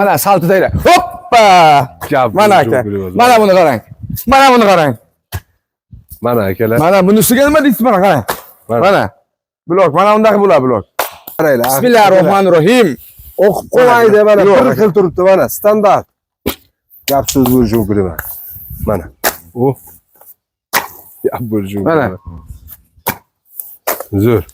Mana saltidaylar. Hoppa! Mana aka. Mana buni qarang. Mana buni qarang. Mana akalar. Mana bunisiga nima deysiz mana qarang. Mana. Blok, mana undaqa bo'ladi blok. Qaranglar. Bismillahirrohmanirrohim. O'qib qo'ymaydi mana bir xil turibdi mana standart. Gap so'z bo'lishi mumkin emas. Mana. U gap bo'lishi mumkin. Mana. Zo'r.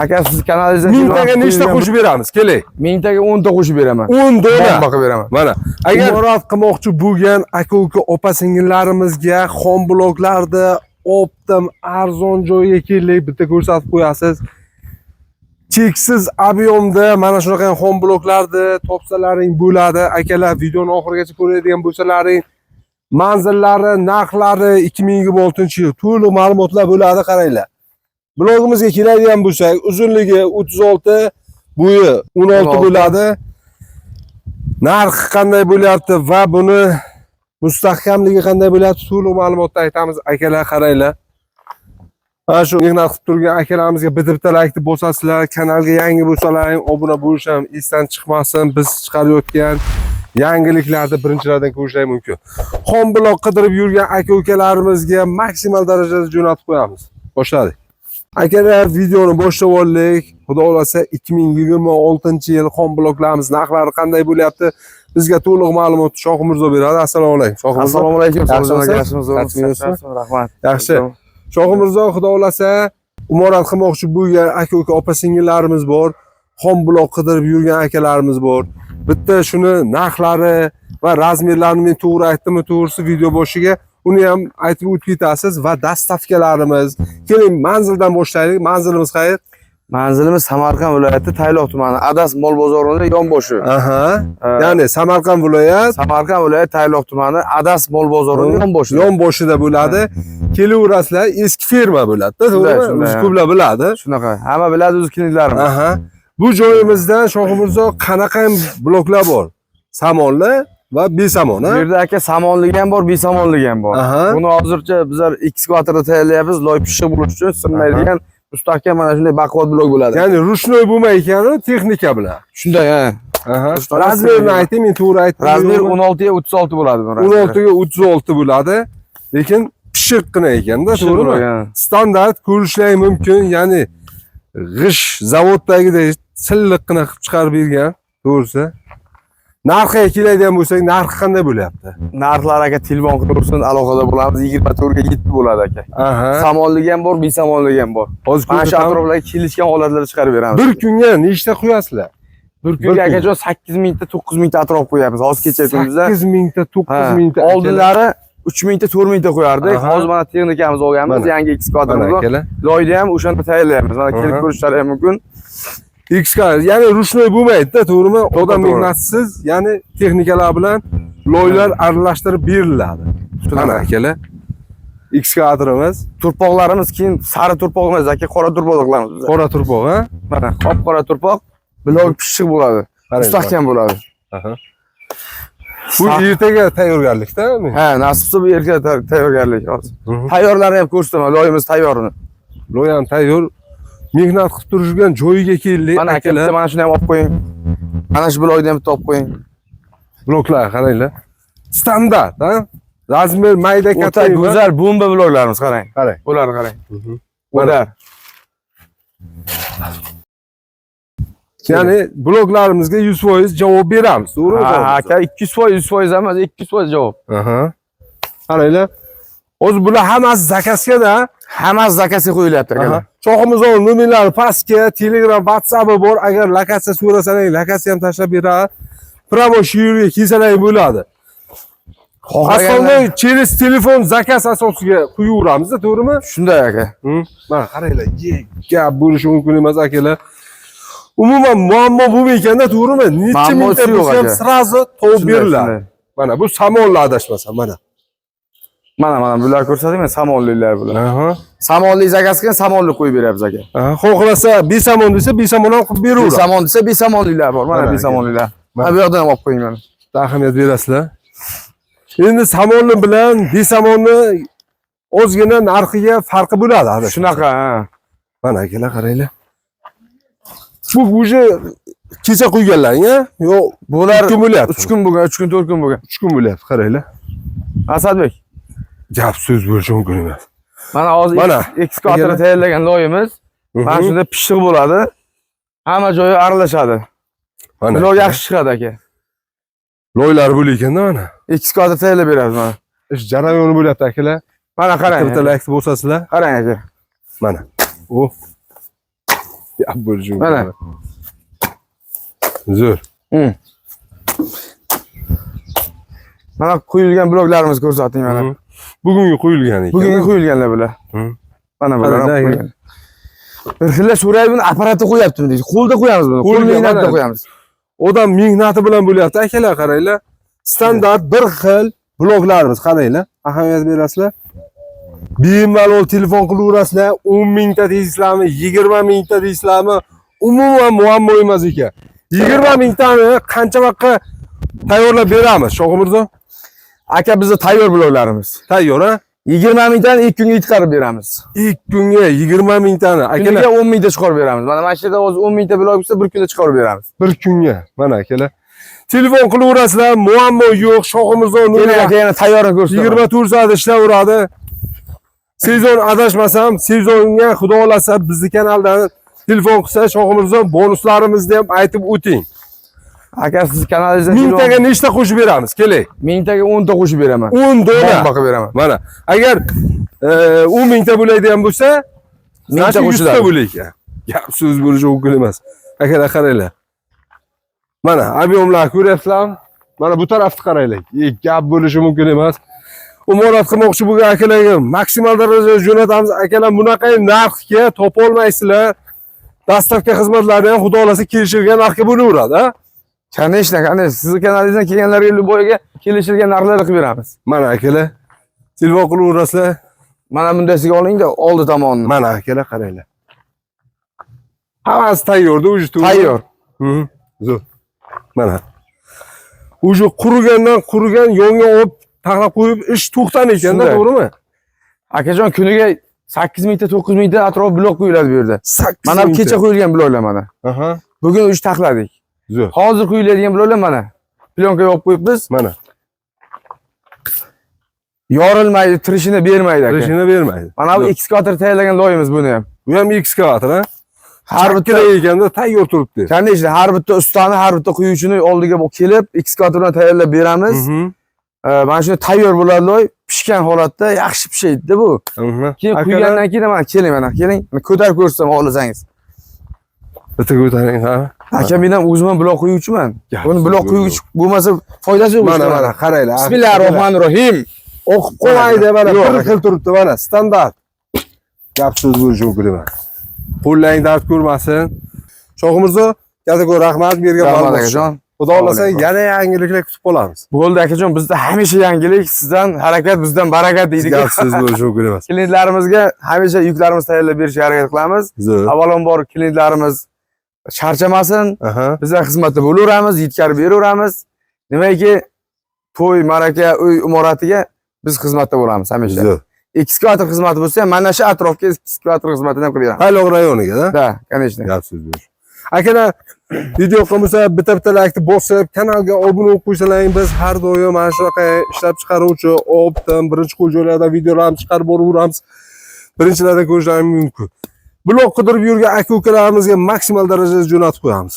Aka siz kanalingizga 1000 taga nechta qo'shib beramiz? Keling. 1000 taga 10 ta qo'shib beraman. 10 dona boqib beraman. Mana. Agar imorat qilmoqchi bo'lgan aka-uka opa-singillarimizga xom bloklarda optim arzon joyga keling, bitta ko'rsatib qo'yasiz. Cheksiz ob'yomda mana shunaqa xom bloklarni topsalaring bo'ladi. Akalar, videoni oxirigacha ko'radigan bo'lsalaring, manzillari, narxlari 2026-yil to'liq ma'lumotlar bo'ladi, qaranglar. Blogimizga keladigan bo'lsak, uzunligi 36, bo'yi 16 bo'ladi. Narxi qanday bo'lyapti va buni mustahkamligi qanday bo'lyapti, to'liq ma'lumotni aytamiz. Akalar, qaranglar. Mana shu mehnat qilib turgan akalarimizga bitta like bosasizlar, kanalga yangi bo'lsalaring, obuna bo'lish ham esdan chiqmasin. Biz chiqarayotgan yangiliklarni birinchilardan ko'rishingiz mumkin. Xom blok qidirib yurgan aka-ukalarimizga maksimal darajada jo'natib qo'yamiz. Boshladik. Akalar, videoni boshlab oldik. Xudo xolasa 2026-yil xom bloklarimiz narxlari qanday bo'lyapti? Bizga to'liq ma'lumot Shohim Mirzo beradi. Assalomu alaykum. Shohim Mirzo. Assalomu alaykum. Yaxshimisiz? Rahmat. Yaxshi. Shohim Mirzo, xudo xolasa imorat qilmoqchi bo'lgan aka-uka opa-singillarimiz bor. Xom blok qidirib yurgan akalarimiz bor. Bitta shuni narxlari va razmerlarini men to'g'ri aytdimmi, to'g'risi video boshiga uni ham aytib o'tib ketasiz va dastavkalarimiz. Keling, manzildan boshlaylik. Manzilimiz qayerda? Manzilimiz Samarqand viloyati Tayloq tumani, Adas mol bozorining yonboshi. Aha. Ya'ni Samarqand viloyat Tayloq tumani, Adas mol bozorining yonboshi. Yonboshida bo'ladi. Kelaverasizlar, eski ferma bo'ladi-da, to'g'rimi? Ko'plar biladi. Shunaqa. Hamma biladi o'z kliniklarimiz. Aha. Bu joyimizdan Shohim Mirzo qanaqa bloklar bor? Samonli va besamon, ha? Bu yerda aka samonligi ham bor, besamonligi ham bor. Buni hozircha bizlar ekskavatorda tayyorlayapmiz, loy pishiq bo'lish uchun sinmaydigan mustahkam mana shunday baquvvat blok bo'ladi. Ya'ni ruchnoy bo'lmayotgani texnika bilan. Shunday, ha. Razmerini ayting, men to'g'ri aytdim. Razmer 16 ga 36 bo'ladi bu. 16 ga 36 bo'ladi. Lekin pishiqqina ekanda, to'g'rimi? Standart ko'rishlari mumkin, ya'ni g'ish zavoddagidek silliqqina qilib chiqarib bergan, to'g'risi. Narxiga keladigan bo'lsak, narxi qanday bo'lyapti? Narxlar aka telefon qilib tursin, aloqada bo'lamiz. 24 ga 7 bo'ladi aka. Samonligi ham bor, besamonligi ham bor. Hozir mana shu atroflarga kelishgan holatlarni chiqarib beramiz. Bir kunga nechta qo'yasizlar? Bir kunga akajon 8000 ta, 9000 ta atrof qo'yamiz. Hozir kecha kunduzda 8000 ta, 9000 ta. Oldinlari 3000 ta, 4000 ta qo'yardik. Hozir mana texnikamiz olganmiz, yangi ekskavatorimiz. Loyda ham o'shanda tayyorlaymiz. Mana kelib ko'rishlari ham mumkin. Ekskavator, ya'ni ruchnoy bo'lmaydi-da, to'g'rimi? Odam mehnatsiz, ya'ni texnikalar bilan loylar aralashtirib beriladi. Mana akalar. Ekskavatorimiz, turpoqlarimiz keyin sari turpoq emas, aka qora turpoq qilamiz biz. Qora turpoq, ha? Mana qop-qora turpoq, blok pishiq bo'ladi. Mustahkam bo'ladi. Bu ertaga tayyorgarlikda? Ha, nasibsa bu ertaga tayyorgarlik hozir. Tayyorlarni ham ko'rsataman, loyimiz tayyorini. Loy ham tayyor. Mehnat qilib turishgan joyiga keldik. Mana akalar, mana shuni ham olib qo'ying. Mana shu bloyni ham olib qo'ying. Bloklar qaranglar. Standart, ha? Razmer mayda katta, go'zal bomba bloklarimiz qarang. Qarang. Ularni qarang. Mana. Ya'ni bloklarimizga 100% javob beramiz, to'g'rimi? Ha, aka 200%, 100% emas, 200% javob. Qaranglar. Hozir bular hammasi zakazga-da, hammasi zakazga qo'yilyapti aka. Shohim Mirzo nomerlari pastga, Telegram, WhatsApp'i bor. Agar lokatsiya so'rasangiz, lokatsiya ham tashlab beradi. Pravo shu yerga kelsalaring bo'ladi. Aslida через telefon zakaz asosiga qo'yaveramiz-da, to'g'rimi? Shunday aka. Mana qaranglar, gap bo'lishi mumkin emas akalar. Umuman muammo bo'lmayganda, to'g'rimi? Necha mingta bo'lsa ham srazu topib beriladi. Mana bu samonlar adashmasam, mana. Mana bular ko'rsating, samonliklar bular. Samonlik zakazga samonlik qo'yib beramiz aka. Xohlasa besamon desa, besamon ham qilib beraveramiz. Besamon desa, besamonliklar bor. Mana besamonliklar. Mana bu yoqdan ham olib qo'ying mana. Ahamiyat berasizlar. Endi samonli bilan besamonni ozgina narxiga farqi bo'ladi. Shunaqa, ha. Mana akalar qaranglar. Bu уже kecha quyganlaring, ha? Yo'q, Bular 3 kun bo'lyapti. 3 kun bo'lgan, 3 kun 4 kun bo'lgan. 3 kun bo'lyapti, qaranglar. Asadbek, Gap so'z bo'lishi mumkin emas. mana hozir Mana. ekskavatorni tayyorlagan loyimiz. Mana shunda pishiq bo'ladi. Hamma joyi aralashadi. Mana. Loy yaxshi chiqadi aka. Loylar bo'lar ekanda mana. Ekskavator tayyorlab beramiz mana. Ish jarayoni bo'lyapti akalar. Mana qarang. Bitta like bosasizlar. Qarang aka. Mana. O. Gap bo'lishi mumkin. Mana. Zo'r. Mana quyilgan bloklarimizni ko'rsating mana. Bugungi qo'yilgan ekan. Bugungi quyilganlar bular. Mana bular Qarang, qo'yilgan. Bir xilla so'raydi, buni apparatda qo'yaptimi deydi. Qo'lda qo'yamiz buni. Qo'l mehnatda qo'yamiz. Odam mehnati bilan bo'lyapti akalar, qaranglar. Standart bir xil bloklarimiz, qaranglar. Ahamiyat berasizlar. Bemalol telefon qilaverasizlar. 10 mingta deysizlarmi, 20 mingta deysizlarmi? Umuman muammo emas ekan. 20 mingtani qancha vaqtga tayyorlab beramiz, Shohir Mirzo? Aka bizda tayyor bloklarimiz. Tayyor, ha? 20 mingtani 2 kunga yetkazib beramiz. 2 kunga 20 mingtani Kuniga akalar. 10 mingta chiqarib beramiz. Mana mana shu yerda o'zi 10 mingta blok bo'lsa, bir kunda chiqarib beramiz. Bir kunga. Mana akalar. Telefon qilaverasizlar, muammo yo'q. Shohir Mirzo Keling aka, yana tayyorini ko'rsataman. 24 soat ishlayveradi. Sezon adashmasam, sezonga xudo xolasa bizni kanaldan telefon qilsa, Shohir Mirzo bonuslarimizni ham aytib o'ting. Aka siz kanalingizdan Mingtaga nechta qo'shib beramiz? Keling. mingtaga 10 ta qo'shib beraman. 10 dollar. Bomba qilib beraman. Mana. Agar 10 mingta bo'ladigan bo'lsa, Mingta 100 qo'shiladi. ta bo'lar. Gap so'z bo'lishi mumkin emas. Akalar qaranglar. Mana ob'yomlarni ko'ryapsizlarmi? Mana bu tarafni qaranglar. Gap bo'lishi mumkin emas. Umonat qilmoqchi bo'lgan akalarga maksimal darajada jo'natamiz. Akalar bunaqa narxga topa olmaysizlar. Dastavka xizmatlari ham xudo xolasa kelishilgan narxga bo'laveradi, ha? Конечно, sizni kanalingizdan kelganlarga Luboyga kelishilgan narxlarni qilib beramiz. Mana akalar. Telefon qilaverasizlar. Mana bundaysiga oling-da, oldi tomonni. Mana akalar qaranglar. Hammasi tayyorda, uje Tayyor. Zo'r. Mana. Uje qurigan yonga olib taqlab qo'yib ish to'xtan ekanda, to'g'rimi? Akajon, kuniga 8 mingta, 9 mingta atrof blok qo'yiladi bu yerda. 8 Mana kecha qo'yilgan bloklar mana. Aha. Bugun ish taqladik. Zo'r. Hozir qo'yiladigan bloklar mana. Plyonka yopib qo'yibmiz. Mana. Yorilmaydi, tirishini bermaydi aka. Tirishini bermaydi. Mana bu ekskavator tayyorlagan loyimiz buni ham. Bu ham ekskavator, ha? Har bitta ekanda tayyor turibdi. Qanday har bitta ustani, har bitta quyuvchini oldiga kelib, ekskavatorni tayyorlab beramiz. Mana shuni tayyor bo'ladi loy, pishgan holatda yaxshi pishaydi bu. Keyin quygandan keyin mana keling mana, keling. Ko'tarib ko'rsam xohlasangiz. Bitta ko'taring, ha? Aka men ham o'zim ham blok quyuvchiman. Buni blok quyuvchi bo'lmasa foydasi yo'q. Mana qaranglar. Bismillahirrohmanirrohim. O'qib qo'ymaydi mana, bir xil turibdi mana, standart. Gap so'z bo'lishi mumkin emas. Qo'llaring dard ko'rmasin. Shohir Mirzo, katta rahmat bergan akajon. Xudo xolasa yana yangiliklar kutib qolamiz. Bo'ldi akajon, bizda hamisha yangilik, sizdan harakat, bizdan barakat deydik. Gap so'z bo'lishi mumkin emas. Klientlarimizga hamisha yuklarimizni tayyorlab berishga harakat qilamiz. Avvalambor klientlarimiz charchamasin, bizlar xizmatda bo'laveramiz, yetkazib beraveramiz. Nimaiki to'y, maraka, uy imoratiga biz xizmatda bo'lamiz hamisha. Ekskavator xizmati bo'lsa ham mana shu atrofga ekskavator xizmatini ham qilib beramiz. Qayloq rayoniga-da? Da, конечно. Gap so'z bo'lish. Akalar, video qilmasa bitta like bosib, kanalga obuna bo'lib qo'ysalaring, biz har doim mana shunaqa ishlab chiqaruvchi, optim, birinchi qo'l-joylarda videolarni chiqarib boraveramiz. Birinchilardan ko'rishlaringiz mumkin. Blok qidirib yurgan aka-ukalarimizga maksimal darajada jo'natib qo'yamiz.